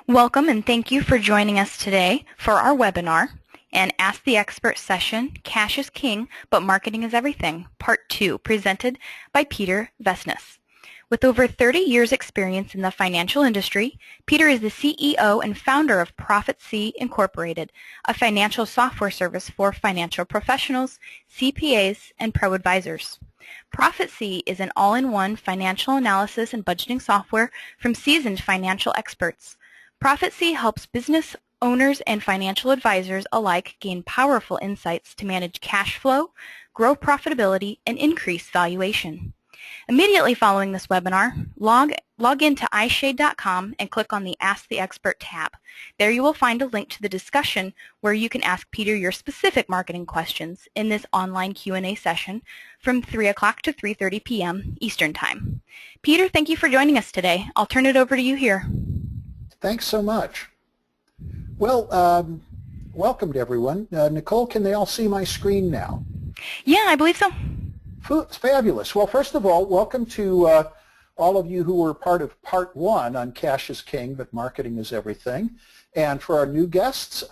Welcome and thank you for joining us today for our webinar and Ask the Expert session, Cash is King, but Marketing is Everything, Part 2, presented by Peter Vessenes. With over 30 years experience in the financial industry, Peter is the CEO and founder of ProfitC Incorporated, a financial software service for financial professionals, CPAs, and pro advisors. ProfitC is an all-in-one financial analysis and budgeting software from seasoned financial experts. ProfitC helps business owners and financial advisors alike gain powerful insights to manage cash flow, grow profitability, and increase valuation. Immediately following this webinar, log into iShade.com and click on the Ask the Expert tab. There you will find a link to the discussion where you can ask Peter your specific marketing questions in this online Q&A session from 3 o'clock to 3:30 p.m. Eastern Time. Peter, thank you for joining us today. I'll turn it over to you here. Thanks so much. Well, welcome to everyone. Nicole, can they all see my screen now? Yeah, I believe so. It's fabulous. Well, first of all, welcome to all of you who were part of Part 1 on Cash is King, but Marketing is Everything. And for our new guests,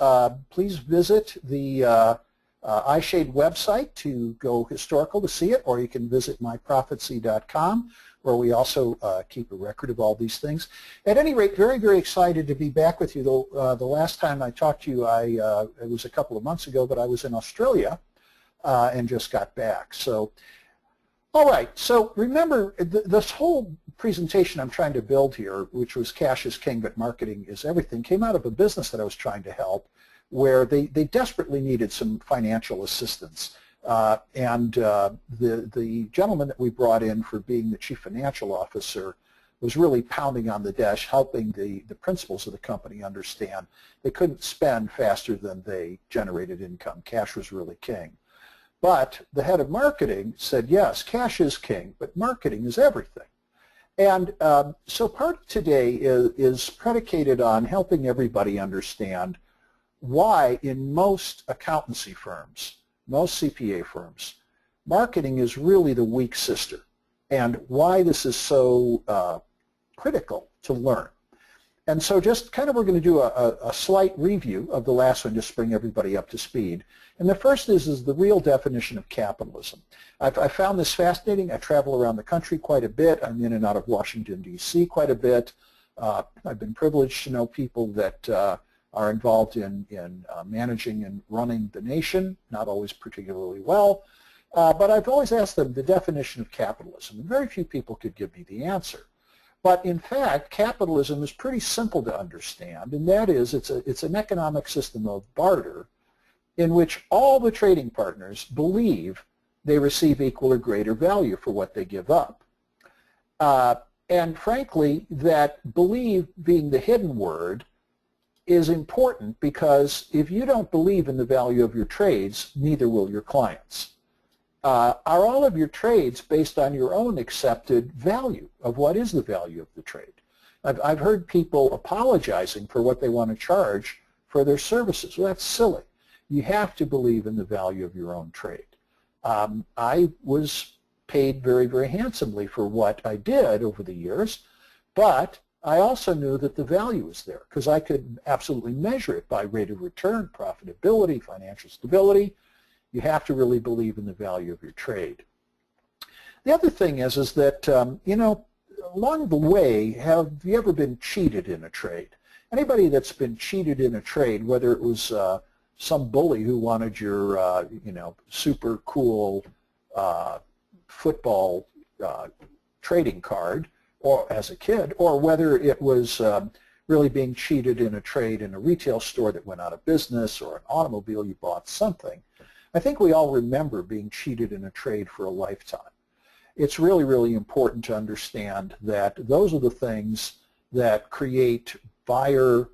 please visit the iShade website to go historical to see it, or you can visit myprofitc.com, where we also keep a record of all these things. At any rate, very, very excited to be back with you. The last time I talked to you, it was a couple of months ago, but I was in Australia and just got back. So, all right, so remember, this whole presentation I'm trying to build here, which was Cash is King, but Marketing is Everything, came out of a business that I was trying to help, where they desperately needed some financial assistance. The gentleman that we brought in for being the chief financial officer was really pounding on the desk, helping the principals of the company understand they couldn't spend faster than they generated income. Cash was really king. But the head of marketing said, yes, cash is king, but marketing is everything. And so part of today is predicated on helping everybody understand why in most accountancy firms, most CPA firms, marketing is really the weak sister, and why this is so critical to learn. And so just kind of we're going to do a slight review of the last one, just to bring everybody up to speed. And the first is the real definition of capitalism. I found this fascinating. I travel around the country quite a bit. I'm in and out of Washington, D.C. quite a bit. I've been privileged to know people that are involved in managing and running the nation, not always particularly well. But I've always asked them the definition of capitalism, and very few people could give me the answer. But in fact, capitalism is pretty simple to understand, and that is it's an economic system of barter in which all the trading partners believe they receive equal or greater value for what they give up. And frankly, that believe being the hidden word is important, because if you don't believe in the value of your trades, neither will your clients. Are all of your trades based on your own accepted value of what is the value of the trade? I've heard people apologizing for what they want to charge for their services. Well, that's silly. You have to believe in the value of your own trade. I was paid very, very handsomely for what I did over the years, but I also knew that the value was there because I could absolutely measure it by rate of return, profitability, financial stability. You have to really believe in the value of your trade. The other thing is that, you know, along the way, have you ever been cheated in a trade? Anybody that's been cheated in a trade, whether it was some bully who wanted your, you know, super cool football trading card, or as a kid, or whether it was really being cheated in a trade in a retail store that went out of business, or an automobile, you bought something. I think we all remember being cheated in a trade for a lifetime. It's really, really important to understand that those are the things that create buyer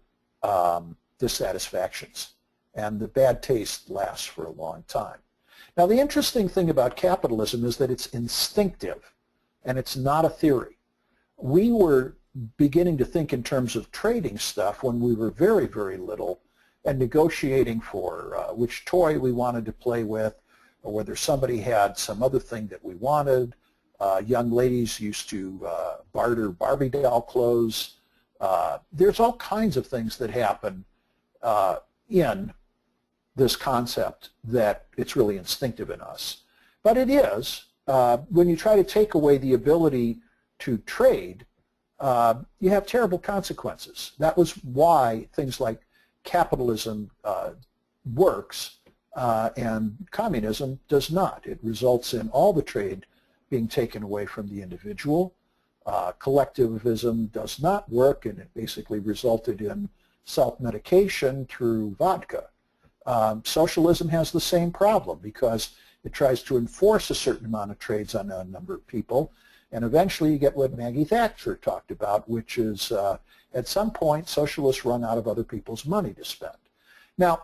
dissatisfactions, and the bad taste lasts for a long time. Now, the interesting thing about capitalism is that it's instinctive, and it's not a theory. We were beginning to think in terms of trading stuff when we were very, very little, and negotiating for which toy we wanted to play with, or whether somebody had some other thing that we wanted. Young ladies used to barter Barbie doll clothes. There's all kinds of things that happen in this concept that it's really instinctive in us. But it is, when you try to take away the ability to trade, you have terrible consequences. That was why things like capitalism works and communism does not. It results in all the trade being taken away from the individual. Collectivism does not work, and it basically resulted in self-medication through vodka. Socialism has the same problem because it tries to enforce a certain amount of trades on a number of people, and eventually you get what Maggie Thatcher talked about, which is at some point socialists run out of other people's money to spend. Now,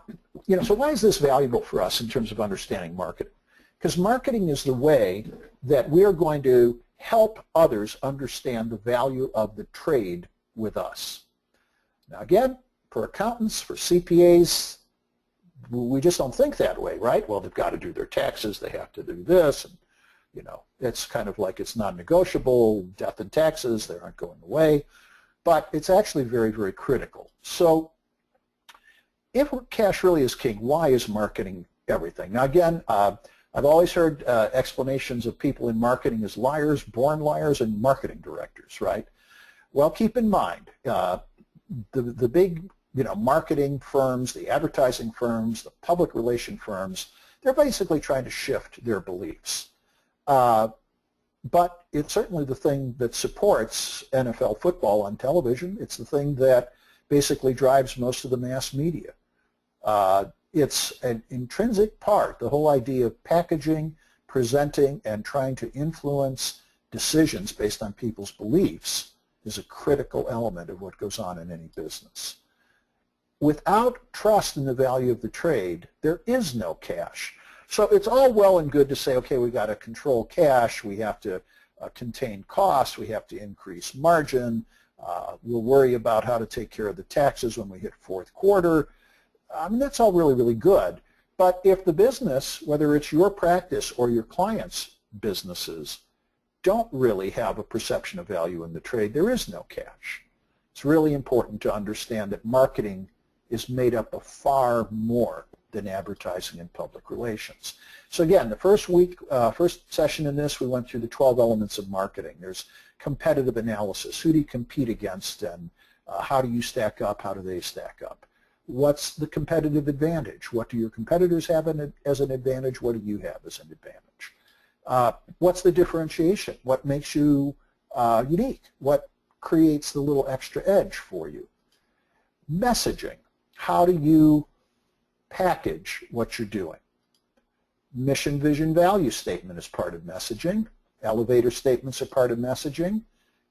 so why is this valuable for us in terms of understanding marketing? Because marketing is the way that we are going to help others understand the value of the trade with us. Now again, for accountants, for CPAs, we just don't think that way, right? Well, they've got to do their taxes, they have to do this, and it's kind of like it's non-negotiable, death and taxes, they aren't going away, but it's actually very, very critical. So if cash really is king, why is marketing everything? Now again, I've always heard explanations of people in marketing as liars, born liars, and marketing directors, right? Well, keep in mind, the big marketing firms, the advertising firms, the public relation firms, they're basically trying to shift their beliefs. But it's certainly the thing that supports NFL football on television. It's the thing that basically drives most of the mass media. It's an intrinsic part. The whole idea of packaging, presenting, and trying to influence decisions based on people's beliefs is a critical element of what goes on in any business. Without trust in the value of the trade, there is no cash. So it's all well and good to say, okay, we got to control cash, we have to contain costs, we have to increase margin, we'll worry about how to take care of the taxes when we hit fourth quarter. I mean, that's all really, really good. But if the business, whether it's your practice or your clients' businesses, don't really have a perception of value in the trade, there is no cash. It's really important to understand that marketing is made up of far more than advertising and public relations. So again, the first session in this, we went through the 12 elements of marketing. There's competitive analysis. Who do you compete against, and how do you stack up? How do they stack up? What's the competitive advantage? What do your competitors have as an advantage? What do you have as an advantage? What's the differentiation? What makes you unique? What creates the little extra edge for you? Messaging. How do you package what you're doing? Mission, vision, value statement is part of messaging. Elevator statements are part of messaging.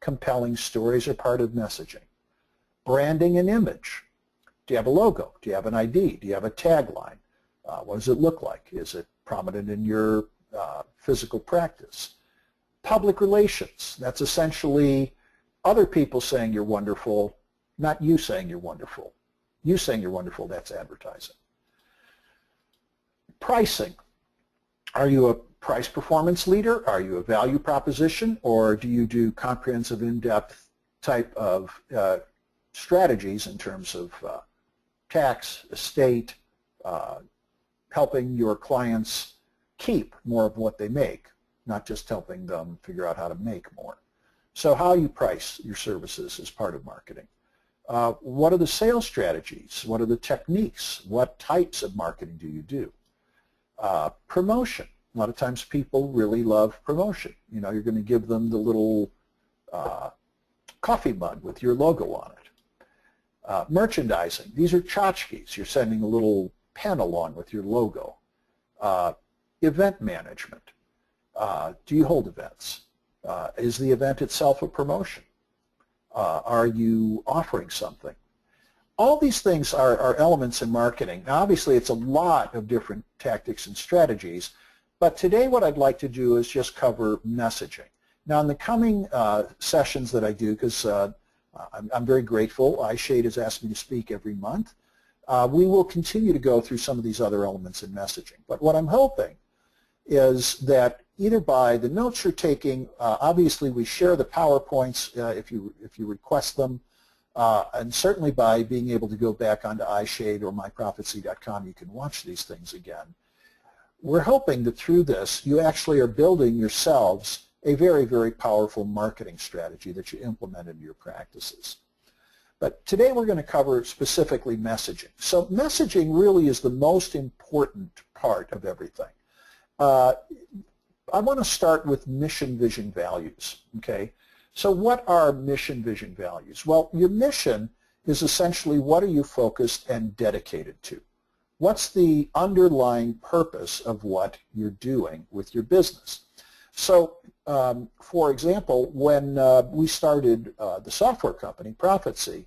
Compelling stories are part of messaging. Branding and image. Do you have a logo? Do you have an ID? Do you have a tagline? What does it look like? Is it prominent in your physical practice? Public relations. That's essentially other people saying you're wonderful, not you saying you're wonderful. You saying you're wonderful, that's advertising. Pricing. Are you a price performance leader? Are you a value proposition? Or do you do comprehensive, in-depth type of strategies in terms of tax, estate, helping your clients keep more of what they make, not just helping them figure out how to make more. So how you price your services is part of marketing. What are the sales strategies? What are the techniques? What types of marketing do you do? Promotion. A lot of times people really love promotion. You're going to give them the little coffee mug with your logo on it. Merchandising. These are tchotchkes. You're sending a little pen along with your logo. Event management. Do you hold events? Is the event itself a promotion? Are you offering something? All these things are elements in marketing. Now, obviously, it's a lot of different tactics and strategies, but today what I'd like to do is just cover messaging. Now, in the coming sessions that I do, because I'm very grateful, iShade has asked me to speak every month, we will continue to go through some of these other elements in messaging. But what I'm hoping is that either by the notes you're taking, obviously we share the PowerPoints if you request them, And certainly by being able to go back onto iShade or myprophecy.com, you can watch these things again. We're hoping that through this, you actually are building yourselves a very, very powerful marketing strategy that you implement into your practices. But today we're going to cover specifically messaging. So messaging really is the most important part of everything. I want to start with mission, vision, values. Okay? So what are mission, vision, values? Well, your mission is essentially what are you focused and dedicated to? What's the underlying purpose of what you're doing with your business? So, for example, when we started the software company, Prophecy,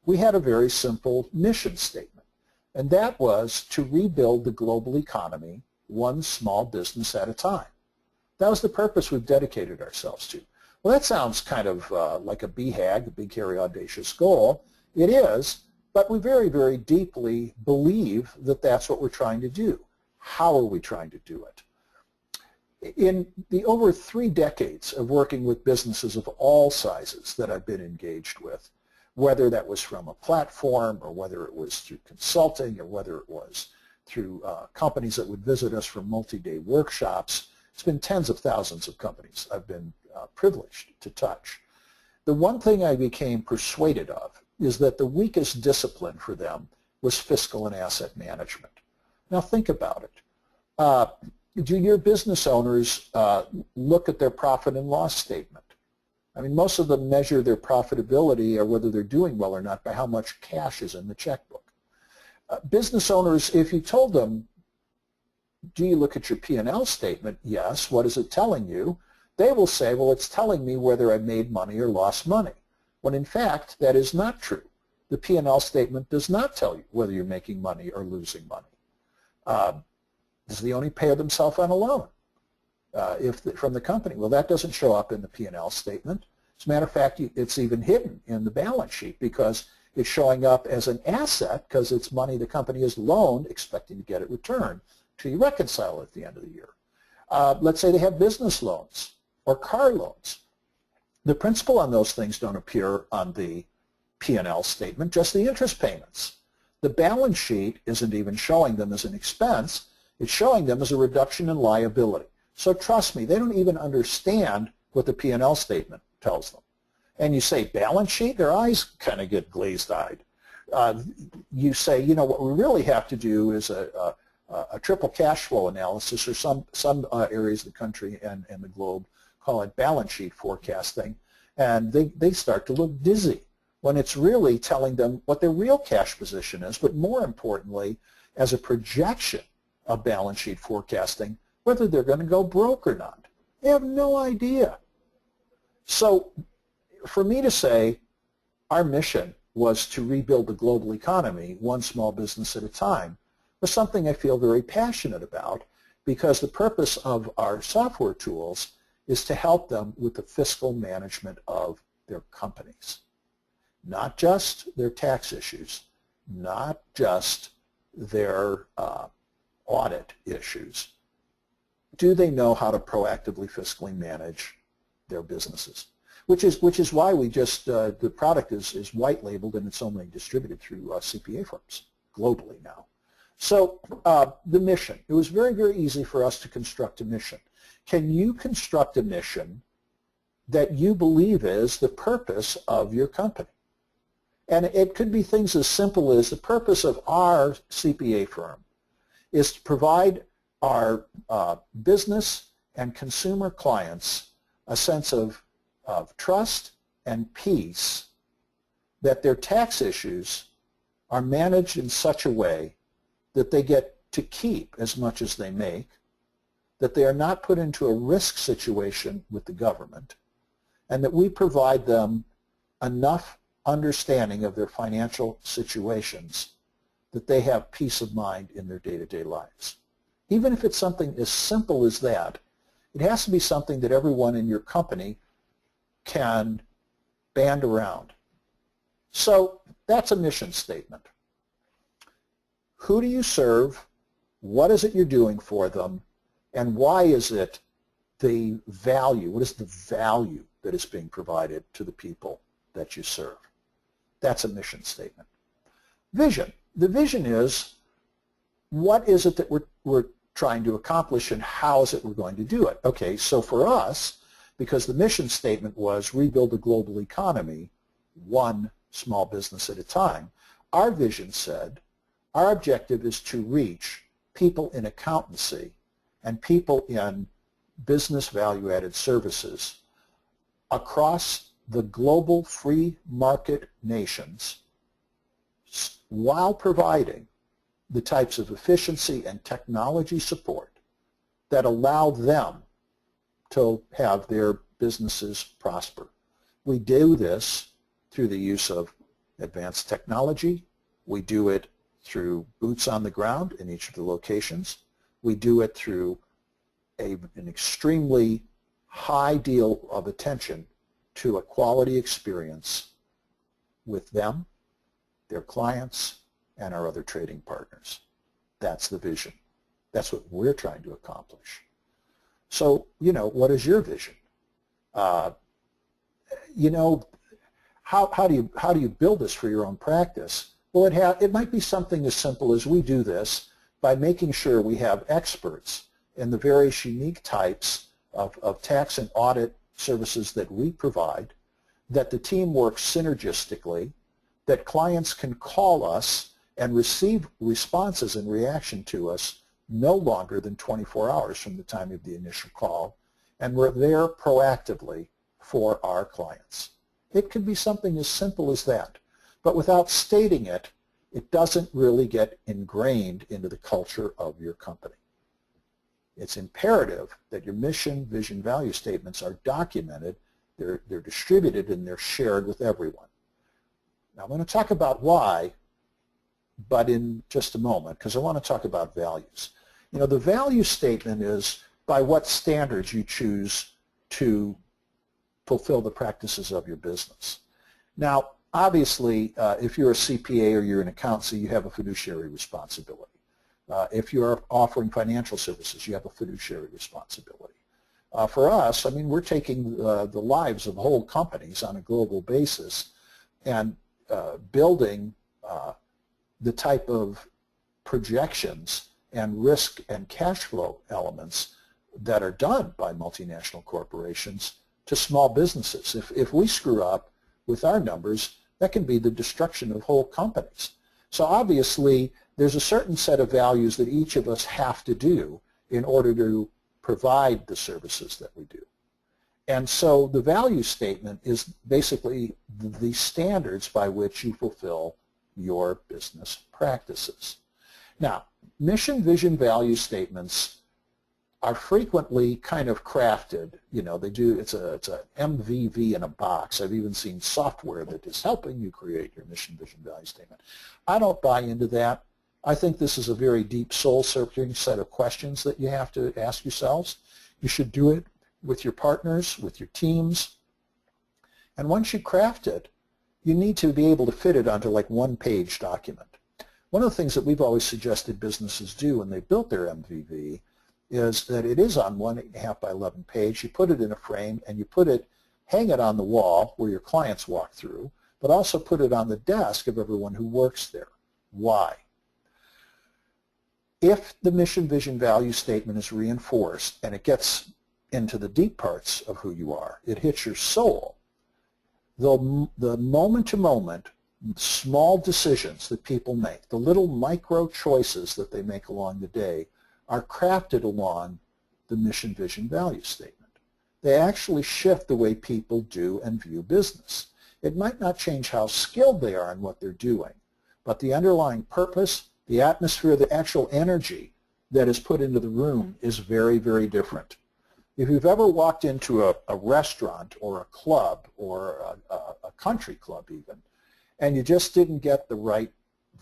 we had a very simple mission statement, and that was to rebuild the global economy one small business at a time. That was the purpose we've dedicated ourselves to. Well, that sounds kind of like a BHAG, a big, hairy, audacious goal. It is, but we very, very deeply believe that that's what we're trying to do. How are we trying to do it? In the over 3 decades of working with businesses of all sizes that I've been engaged with, whether that was from a platform or whether it was through consulting or whether it was through companies that would visit us for multi-day workshops, it's been tens of thousands of companies I've been privileged to touch. The one thing I became persuaded of is that the weakest discipline for them was fiscal and asset management. Now think about it. Do your business owners look at their profit and loss statement? I mean, most of them measure their profitability or whether they're doing well or not by how much cash is in the checkbook. Business owners, if you told them, do you look at your P&L statement? Yes. What is it telling you? They will say, well, it's telling me whether I made money or lost money. When in fact, that is not true. The P&L statement does not tell you whether you're making money or losing money. Does the owner pay themselves on a loan from the company? Well, that doesn't show up in the P&L statement. As a matter of fact, it's even hidden in the balance sheet because it's showing up as an asset because it's money the company has loaned expecting to get it returned till you reconcile at the end of the year. Let's say they have business loans or car loans. The principal on those things don't appear on the P&L statement, just the interest payments. The balance sheet isn't even showing them as an expense. It's showing them as a reduction in liability. So trust me, they don't even understand what the P&L statement tells them. And you say balance sheet, their eyes kind of get glazed-eyed. You say, you know, what we really have to do is a triple cash flow analysis, or some areas of the country and the globe call it balance sheet forecasting, and they start to look dizzy when it's really telling them what their real cash position is, but more importantly, as a projection of balance sheet forecasting, whether they're going to go broke or not. They have no idea. So for me to say our mission was to rebuild the global economy one small business at a time was something I feel very passionate about, because the purpose of our software tools is to help them with the fiscal management of their companies. Not just their tax issues, not just their audit issues. Do they know how to proactively fiscally manage their businesses? Which is why we just, the product is white labeled and it's only distributed through CPA firms globally now. So the mission, it was very, very easy for us to construct a mission. Can you construct a mission that you believe is the purpose of your company? And it could be things as simple as the purpose of our CPA firm is to provide our business and consumer clients a sense of trust and peace that their tax issues are managed in such a way that they get to keep as much as they make, that they are not put into a risk situation with the government, and that we provide them enough understanding of their financial situations that they have peace of mind in their day-to-day lives. Even if it's something as simple as that, it has to be something that everyone in your company can band around. So that's a mission statement. Who do you serve? What is it you're doing for them? And why is it the value? What is the value that is being provided to the people that you serve? That's a mission statement. Vision. The vision is, what is it that we're trying to accomplish and how is it we're going to do it? Okay, so for us, because the mission statement was rebuild a global economy, one small business at a time, our vision said our objective is to reach people in accountancy and people in business value-added services across the global free market nations while providing the types of efficiency and technology support that allow them to have their businesses prosper. We do this through the use of advanced technology. We do it through boots on the ground in each of the locations. We do it through an extremely high deal of attention to a quality experience with them, their clients, and our other trading partners. That's the vision. That's what we're trying to accomplish. So, what is your vision? How do you build this for your own practice? Well, it might be something as simple as we do this by making sure we have experts in the various unique types of tax and audit services that we provide, that the team works synergistically, that clients can call us and receive responses in reaction to us no longer than 24 hours from the time of the initial call, and we're there proactively for our clients. It could be something as simple as that, but without stating it, it doesn't really get ingrained into the culture of your company. It's imperative that your mission, vision, value statements are documented, they're distributed, and they're shared with everyone. Now, I'm going to talk about why, but in just a moment, because I want to talk about values. The value statement is by what standards you choose to fulfill the practices of your business. Now, obviously, if you're a CPA or you're an accountant, you have a fiduciary responsibility. If you're offering financial services, you have a fiduciary responsibility. For us, we're taking the lives of whole companies on a global basis and building the type of projections and risk and cash flow elements that are done by multinational corporations to small businesses. If we screw up with our numbers, that can be the destruction of whole companies. So obviously, there's a certain set of values that each of us have to do in order to provide the services that we do. And so the value statement is basically the standards by which you fulfill your business practices. Now, mission, vision, value statements are frequently kind of crafted. It's a MVV in a box. I've even seen software that is helping you create your mission, vision, value statement. I don't buy into that. I think this is a very deep, soul-searching set of questions that you have to ask yourselves. You should do it with your partners, with your teams. And once you craft it, you need to be able to fit it onto like one-page document. One of the things that we've always suggested businesses do when they built their MVV is that it is on 1.5 by 11 page. You put it in a frame and you hang it on the wall where your clients walk through, but also put it on the desk of everyone who works there. Why? If the mission, vision, value statement is reinforced and it gets into the deep parts of who you are, it hits your soul, the moment-to-moment small decisions that people make, the little micro choices that they make along the day, are crafted along the mission, vision, value statement. They actually shift the way people do and view business. It might not change how skilled they are in what they're doing, but the underlying purpose, the atmosphere, the actual energy that is put into the room is very, very different. If you've ever walked into a restaurant or a club or a country club even, and you just didn't get the right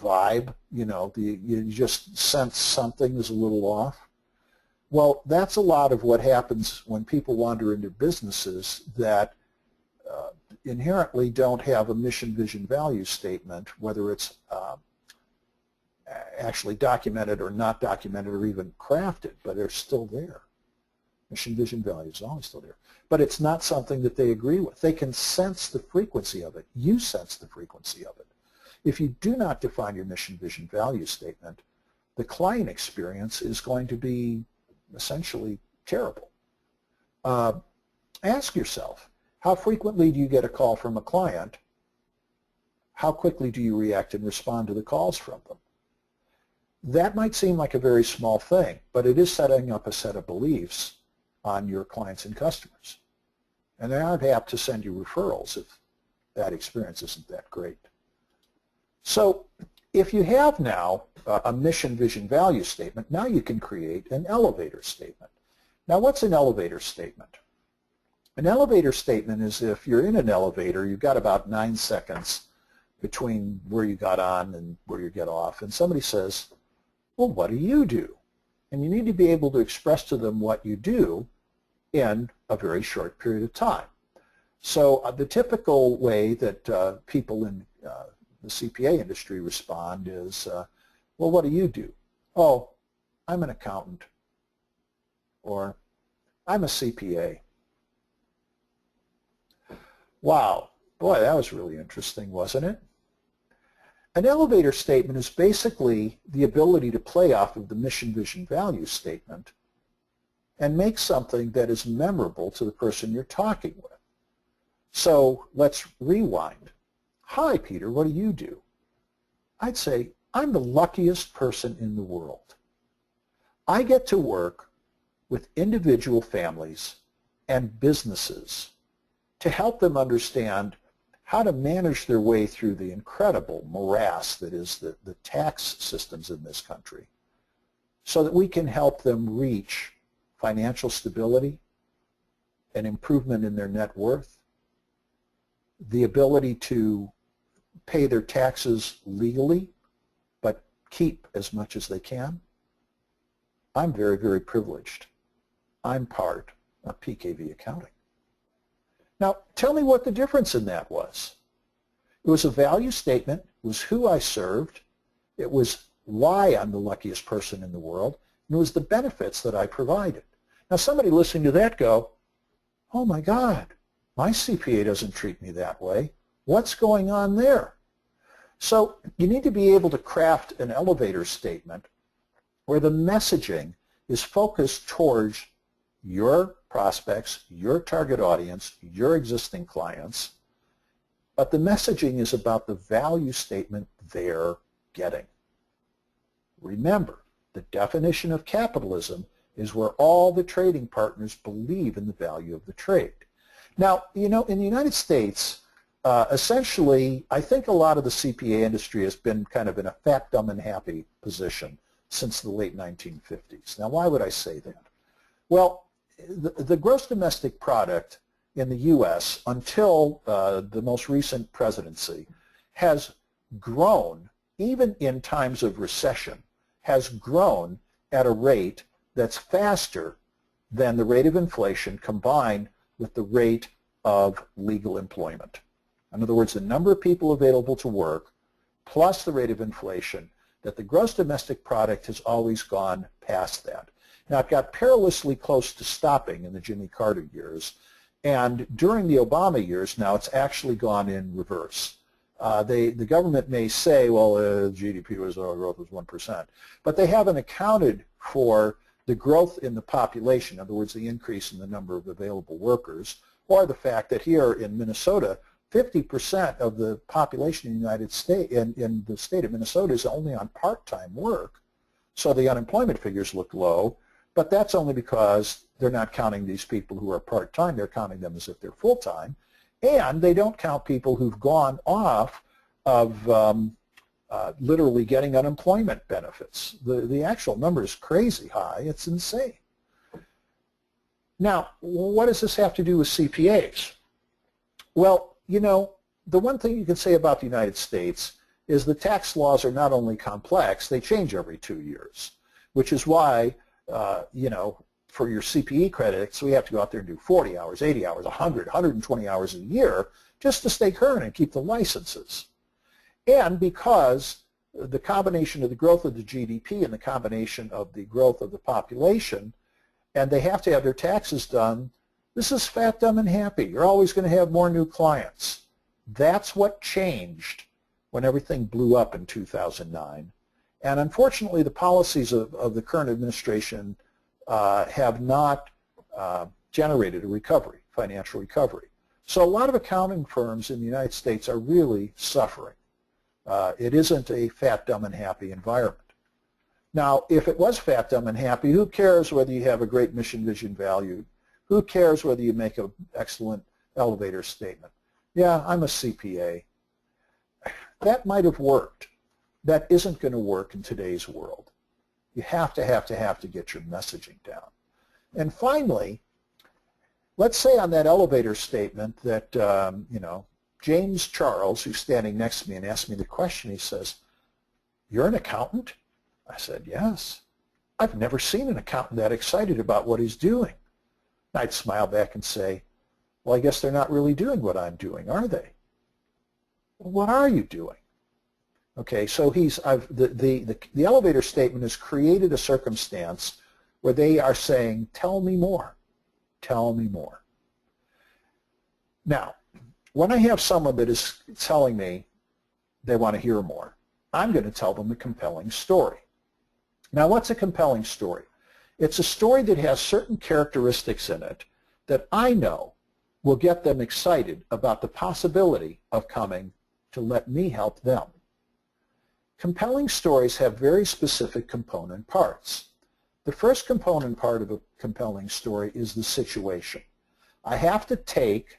vibe, you just sense something is a little off, well, that's a lot of what happens when people wander into businesses that inherently don't have a mission, vision, value statement, whether it's actually documented or not documented or even crafted, but they're still there. Mission, vision, values is always still there. But it's not something that they agree with. They can sense the frequency of it. You sense the frequency of it. If you do not define your mission, vision, value statement, the client experience is going to be essentially terrible. Ask yourself, how frequently do you get a call from a client? How quickly do you react and respond to the calls from them? That might seem like a very small thing, but it is setting up a set of beliefs on your clients and customers. And they aren't apt to send you referrals if that experience isn't that great. So if you have now a mission, vision, value statement, now you can create an elevator statement. Now what's an elevator statement? An elevator statement is if you're in an elevator, you've got about 9 seconds between where you got on and where you get off, and somebody says, well, what do you do? And you need to be able to express to them what you do in a very short period of time. So the typical way that people in the CPA industry respond is, well, what do you do? Oh, I'm an accountant, or I'm a CPA. Wow, boy, that was really interesting, wasn't it? An elevator statement is basically the ability to play off of the mission, vision, value statement and make something that is memorable to the person you're talking with. So let's rewind. Hi, Peter, what do you do? I'd say, I'm the luckiest person in the world. I get to work with individual families and businesses to help them understand how to manage their way through the incredible morass that is the tax systems in this country so that we can help them reach financial stability, an improvement in their net worth, the ability to pay their taxes legally but keep as much as they can. I'm very, very privileged. I'm part of PKV accounting. Now, tell me what the difference in that was. It was a value statement. It was who I served. It was why I'm the luckiest person in the world. And it was the benefits that I provided. Now, somebody listening to that go, oh my God, my CPA doesn't treat me that way. What's going on there? So you need to be able to craft an elevator statement where the messaging is focused towards your prospects, your target audience, your existing clients, but the messaging is about the value statement they're getting. Remember, the definition of capitalism is where all the trading partners believe in the value of the trade. Now, you know, in the United States, essentially, I think a lot of the CPA industry has been kind of in a fat, dumb, and happy position since the late 1950s. Now, why would I say that? Well, the gross domestic product in the U.S. until the most recent presidency has grown, even in times of recession, has grown at a rate that's faster than the rate of inflation combined with the rate of legal employment. In other words, the number of people available to work plus the rate of inflation, that the gross domestic product has always gone past that. Now, it got perilously close to stopping in the Jimmy Carter years, and during the Obama years now it's actually gone in reverse. The government may say, well, GDP growth was 1%, but they haven't accounted for the growth in the population, in other words, the increase in the number of available workers, or the fact that here in Minnesota, 50% of the population in the United States, in the state of Minnesota, is only on part-time work, so the unemployment figures look low. But that's only because they're not counting these people who are part-time. They're counting them as if they're full-time. And they don't count people who've gone off of literally getting unemployment benefits. The actual number is crazy high. It's insane. Now, what does this have to do with CPAs? Well, you know, the one thing you can say about the United States is the tax laws are not only complex, they change every 2 years, which is why you know, for your CPE credits, we have to go out there and do 40 hours, 80 hours, 100, 120 hours a year just to stay current and keep the licenses. And because the combination of the growth of the GDP and the combination of the growth of the population and they have to have their taxes done, this is fat, dumb, and happy. You're always going to have more new clients. That's what changed when everything blew up in 2009. And unfortunately, the policies of the current administration have not generated a recovery, financial recovery. So a lot of accounting firms in the United States are really suffering. It isn't a fat, dumb, and happy environment. Now, if it was fat, dumb, and happy, who cares whether you have a great mission, vision, value? Who cares whether you make an excellent elevator statement? Yeah, I'm a CPA. That might have worked. That isn't going to work in today's world. You have to get your messaging down. And finally, let's say on that elevator statement that, James Charles, who's standing next to me and asked me the question, he says, "You're an accountant?" I said, "Yes." "I've never seen an accountant that excited about what he's doing." And I'd smile back and say, "Well, I guess they're not really doing what I'm doing, are they?" "Well, what are you doing?" Okay, so the elevator statement has created a circumstance where they are saying, "Tell me more, tell me more." Now, when I have someone that is telling me they want to hear more, I'm going to tell them a compelling story. Now, what's a compelling story? It's a story that has certain characteristics in it that I know will get them excited about the possibility of coming to let me help them. Compelling stories have very specific component parts. The first component part of a compelling story is the situation. I have to take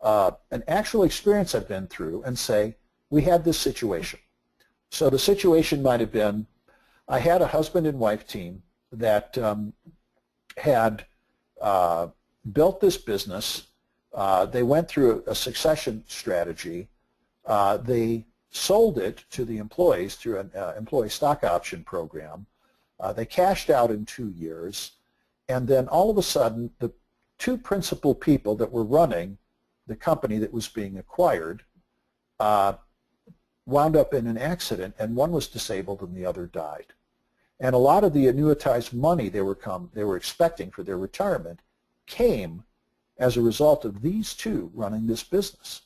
an actual experience I've been through and say, we had this situation. So the situation might have been, I had a husband and wife team that had built this business. They went through a succession strategy. They sold it to the employees through an employee stock option program. They cashed out in 2 years, and then all of a sudden the two principal people that were running the company that was being acquired wound up in an accident, and one was disabled and the other died. And a lot of the annuitized money they were expecting for their retirement came as a result of these two running this business.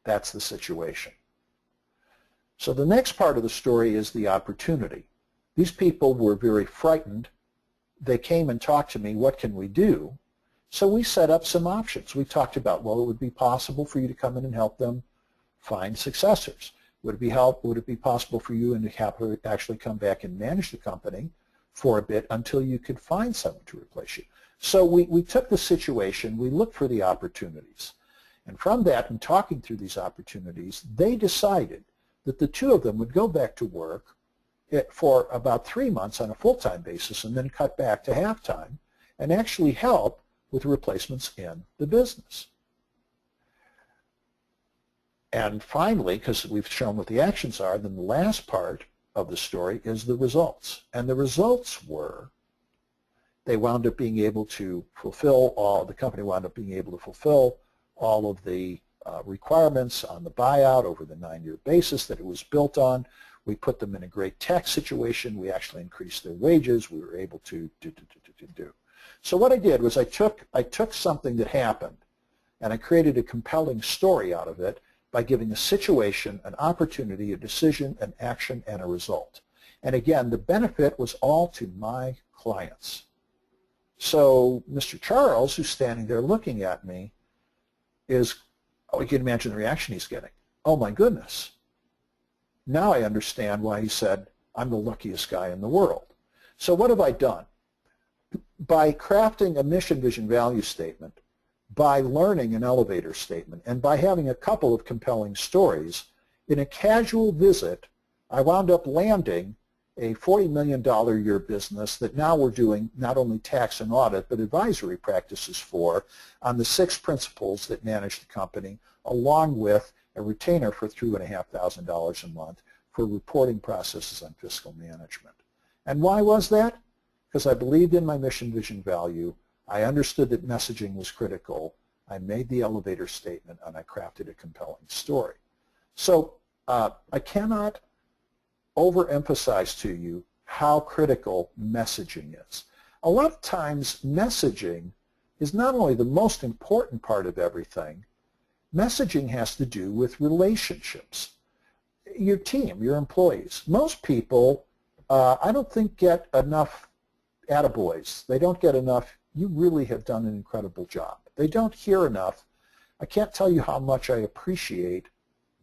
That's the situation. So the next part of the story is the opportunity. These people were very frightened. They came and talked to me, what can we do? So we set up some options. We talked about, well, it would be possible for you to come in and help them find successors. Would it be possible for you and to actually come back and manage the company for a bit until you could find someone to replace you? So we took the situation, we looked for the opportunities. And from that, in talking through these opportunities, they decided that the two of them would go back to work for about 3 months on a full-time basis and then cut back to half-time and actually help with replacements in the business. And finally, because we've shown what the actions are, then the last part of the story is the results. And the results were they wound up being able to fulfill the company wound up being able to fulfill all of the requirements on the buyout over the 9-year basis that it was built on. We put them in a great tax situation. We actually increased their wages. We were able to do. So what I did was I took something that happened and I created a compelling story out of it by giving a situation, an opportunity, a decision, an action, and a result. And again, the benefit was all to my clients. So Mr. Charles, who's standing there looking at me, you can imagine the reaction he's getting. Oh my goodness. Now I understand why he said, I'm the luckiest guy in the world. So what have I done? By crafting a mission, vision, value statement, by learning an elevator statement, and by having a couple of compelling stories, in a casual visit, I wound up landing a $40 million a year business that now we're doing not only tax and audit, but advisory practices for on the 6 principals that manage the company, along with a retainer for $2,500 a month for reporting processes on fiscal management. And why was that? Because I believed in my mission, vision, value. I understood that messaging was critical. I made the elevator statement, and I crafted a compelling story. So I cannot overemphasize to you how critical messaging is. A lot of times messaging is not only the most important part of everything, messaging has to do with relationships. Your team, your employees. Most people, I don't think, get enough attaboys. They don't get enough, you really have done an incredible job. They don't hear enough, I can't tell you how much I appreciate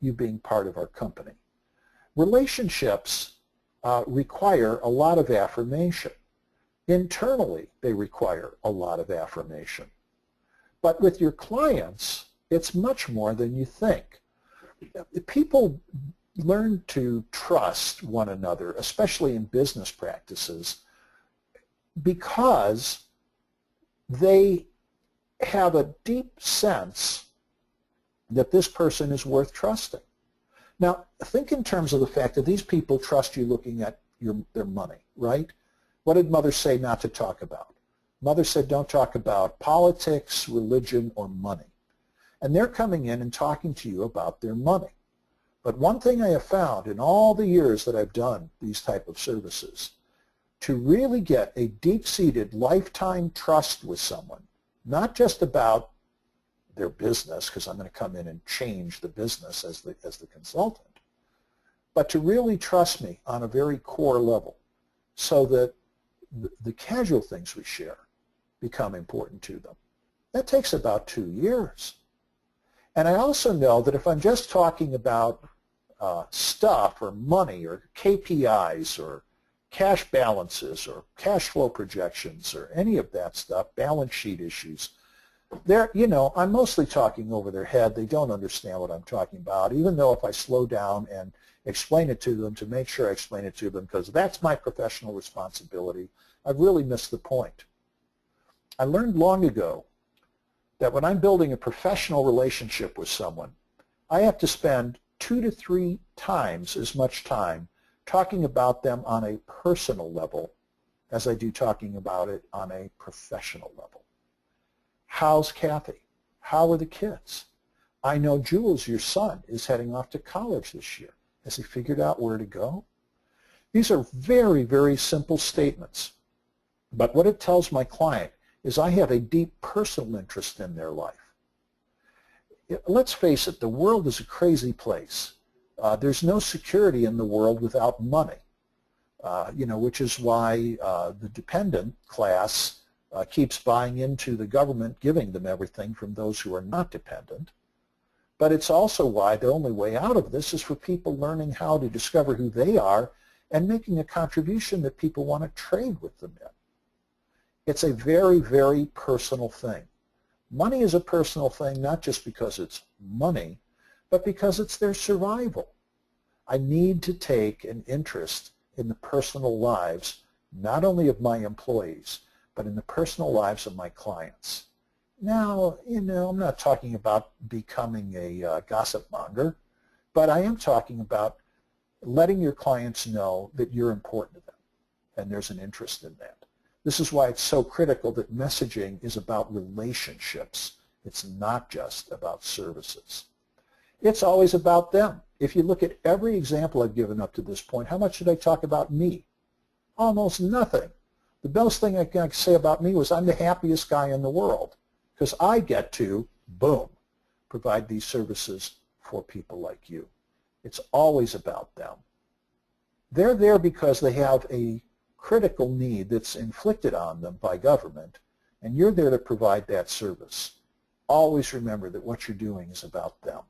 you being part of our company. Relationships require a lot of affirmation. Internally, they require a lot of affirmation. But with your clients, it's much more than you think. People learn to trust one another, especially in business practices, because they have a deep sense that this person is worth trusting. Now, think in terms of the fact that these people trust you looking at their money, right? What did Mother say not to talk about? Mother said don't talk about politics, religion, or money. And they're coming in and talking to you about their money. But one thing I have found in all the years that I've done these type of services, to really get a deep-seated lifetime trust with someone, not just about their business, because I'm going to come in and change the business as the consultant, but to really trust me on a very core level so that the casual things we share become important to them. That takes about 2 years. And I also know that if I'm just talking about stuff or money or KPIs or cash balances or cash flow projections or any of that stuff, balance sheet issues, I'm mostly talking over their head. They don't understand what I'm talking about, even though if I slow down and explain it to them to make sure I explain it to them, because that's my professional responsibility, I've really missed the point. I learned long ago that when I'm building a professional relationship with someone, I have to spend 2 to 3 times as much time talking about them on a personal level as I do talking about it on a professional level. How's Kathy? How are the kids? I know Jules, your son, is heading off to college this year. Has he figured out where to go? These are very, very simple statements. But what it tells my client is I have a deep personal interest in their life. Let's face it, the world is a crazy place. There's no security in the world without money, which is why the dependent class keeps buying into the government giving them everything from those who are not dependent. But it's also why the only way out of this is for people learning how to discover who they are and making a contribution that people want to trade with them in. It's a very, very personal thing. Money is a personal thing not just because it's money, but because it's their survival. I need to take an interest in the personal lives, not only of my employees, but in the personal lives of my clients. Now, I'm not talking about becoming a gossip monger, but I am talking about letting your clients know that you're important to them and there's an interest in that. This is why it's so critical that messaging is about relationships. It's not just about services. It's always about them. If you look at every example I've given up to this point, how much did I talk about me? Almost nothing. The best thing I can say about me was I'm the happiest guy in the world because I get to, boom, provide these services for people like you. It's always about them. They're there because they have a critical need that's inflicted on them by government, and you're there to provide that service. Always remember that what you're doing is about them.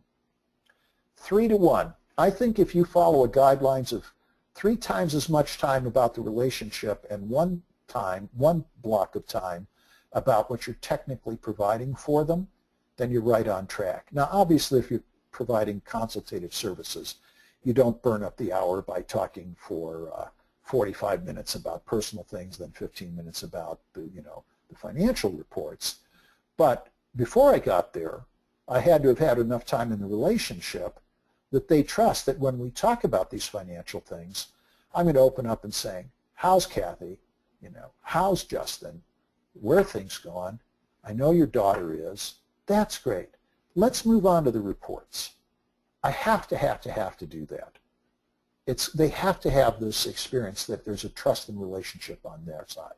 3 to 1. I think if you follow a guidelines of 3 times as much time about the relationship and one block of time about what you're technically providing for them, then you're right on track. Now, obviously, if you're providing consultative services, you don't burn up the hour by talking for 45 minutes about personal things, then 15 minutes about the financial reports. But before I got there, I had to have had enough time in the relationship that they trust that when we talk about these financial things, I'm going to open up and saying, how's Kathy? How's Justin? Where are things going? I know your daughter is. That's great. Let's move on to the reports. I have to do that. They have to have this experience that there's a trust and relationship on their side.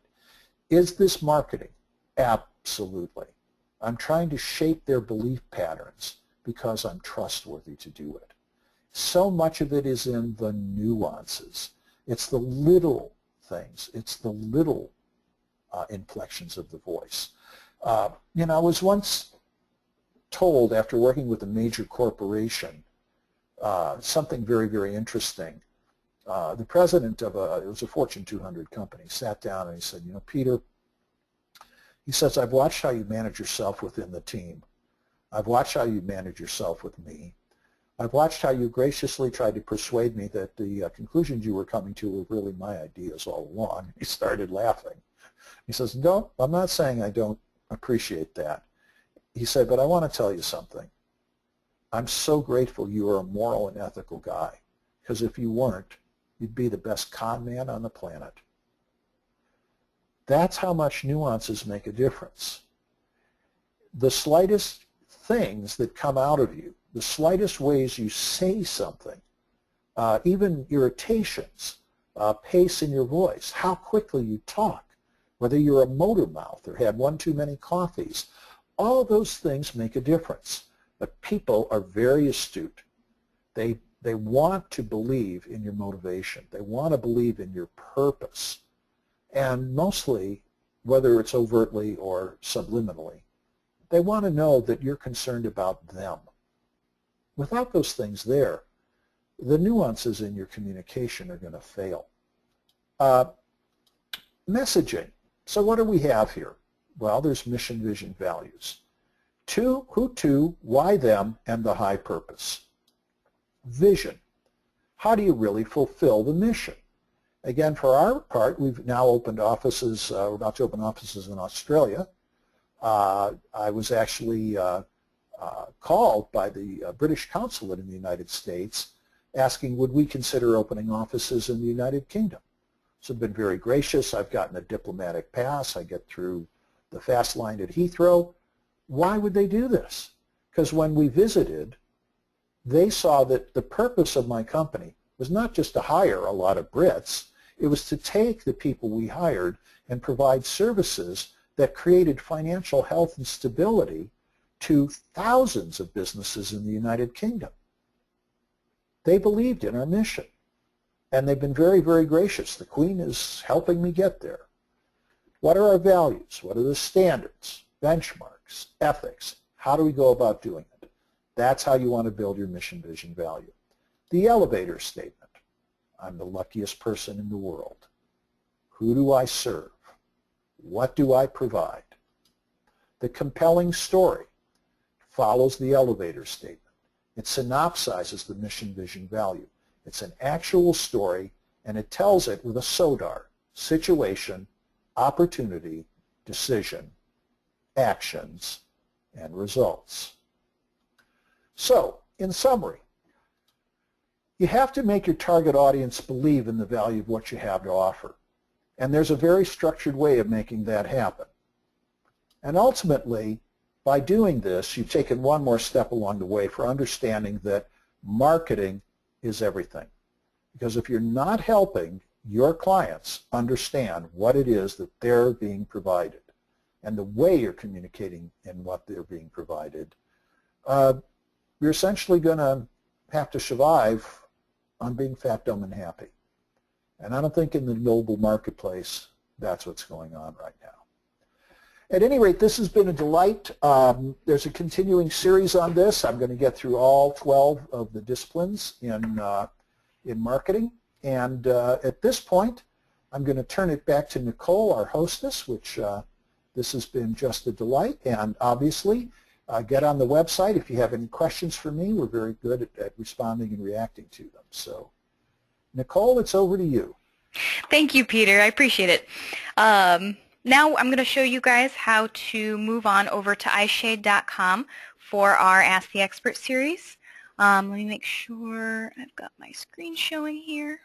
Is this marketing? Absolutely. I'm trying to shape their belief patterns because I'm trustworthy to do it. So much of it is in the nuances. It's the little things. It's the little inflections of the voice. I was once told after working with a major corporation something very, very interesting. The president of it was a Fortune 200 company, sat down and he said, Peter, he says, I've watched how you manage yourself within the team. I've watched how you manage yourself with me. I've watched how you graciously tried to persuade me that the conclusions you were coming to were really my ideas all along. He started laughing. He says, no, I'm not saying I don't appreciate that. He said, but I want to tell you something. I'm so grateful you are a moral and ethical guy, because if you weren't, you'd be the best con man on the planet. That's how much nuances make a difference. The slightest things that come out of you, the slightest ways you say something, even irritations, pace in your voice, how quickly you talk, whether you're a motor mouth or had one too many coffees, all those things make a difference. But people are very astute. They want to believe in your motivation. They want to believe in your purpose. And mostly, whether it's overtly or subliminally, they want to know that you're concerned about them. Without those things there, the nuances in your communication are going to fail. Messaging. So what do we have here? Well, there's mission, vision, values. Who to, why them, and the high purpose. Vision. How do you really fulfill the mission? Again, for our part, we've now opened offices, we're about to open offices in Australia. I was actually called by the British consulate in the United States asking would we consider opening offices in the United Kingdom. So I've been very gracious. I've gotten a diplomatic pass. I get through the fast line at Heathrow. Why would they do this? Because when we visited, they saw that the purpose of my company was not just to hire a lot of Brits. It was to take the people we hired and provide services that created financial health and stability to thousands of businesses in the United Kingdom. They believed in our mission, and they've been very, very gracious. The Queen is helping me get there. What are our values? What are the standards, benchmarks, ethics? How do we go about doing it? That's how you want to build your mission, vision, value. The elevator statement. I'm the luckiest person in the world. Who do I serve? What do I provide? The compelling story follows the elevator statement. It synopsizes the mission, vision, value. It's an actual story, and it tells it with a SODAR, situation, opportunity, decision, actions, and results. So, in summary, you have to make your target audience believe in the value of what you have to offer. And there's a very structured way of making that happen. And ultimately, by doing this, you've taken one more step along the way for understanding that marketing is everything. Because if you're not helping your clients understand what it is that they're being provided and the way you're communicating in what they're being provided, you're essentially going to have to survive on being fat, dumb, and happy. And I don't think in the global marketplace that's what's going on right now. At any rate, this has been a delight. There's a continuing series on this. I'm going to get through all 12 of the disciplines in marketing. And at this point, I'm going to turn it back to Nicole, our hostess, which this has been just a delight. And obviously, get on the website. If you have any questions for me, we're very good at responding and reacting to them. So, Nicole, it's over to you. Thank you, Peter. I appreciate it. Now I'm going to show you guys how to move on over to iShade.com for our Ask the Expert series. Let me make sure I've got my screen showing here.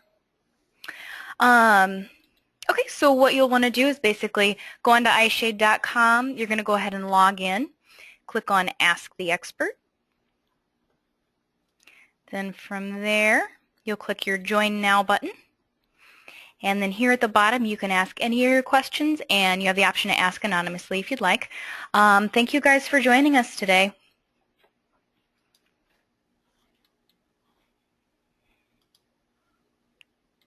Okay, so what you'll want to do is basically go on to iShade.com. You're going to go ahead and log in. Click on Ask the Expert. Then from there, you'll click your Join Now button. And then here at the bottom, you can ask any of your questions, and you have the option to ask anonymously if you'd like. Thank you guys for joining us today.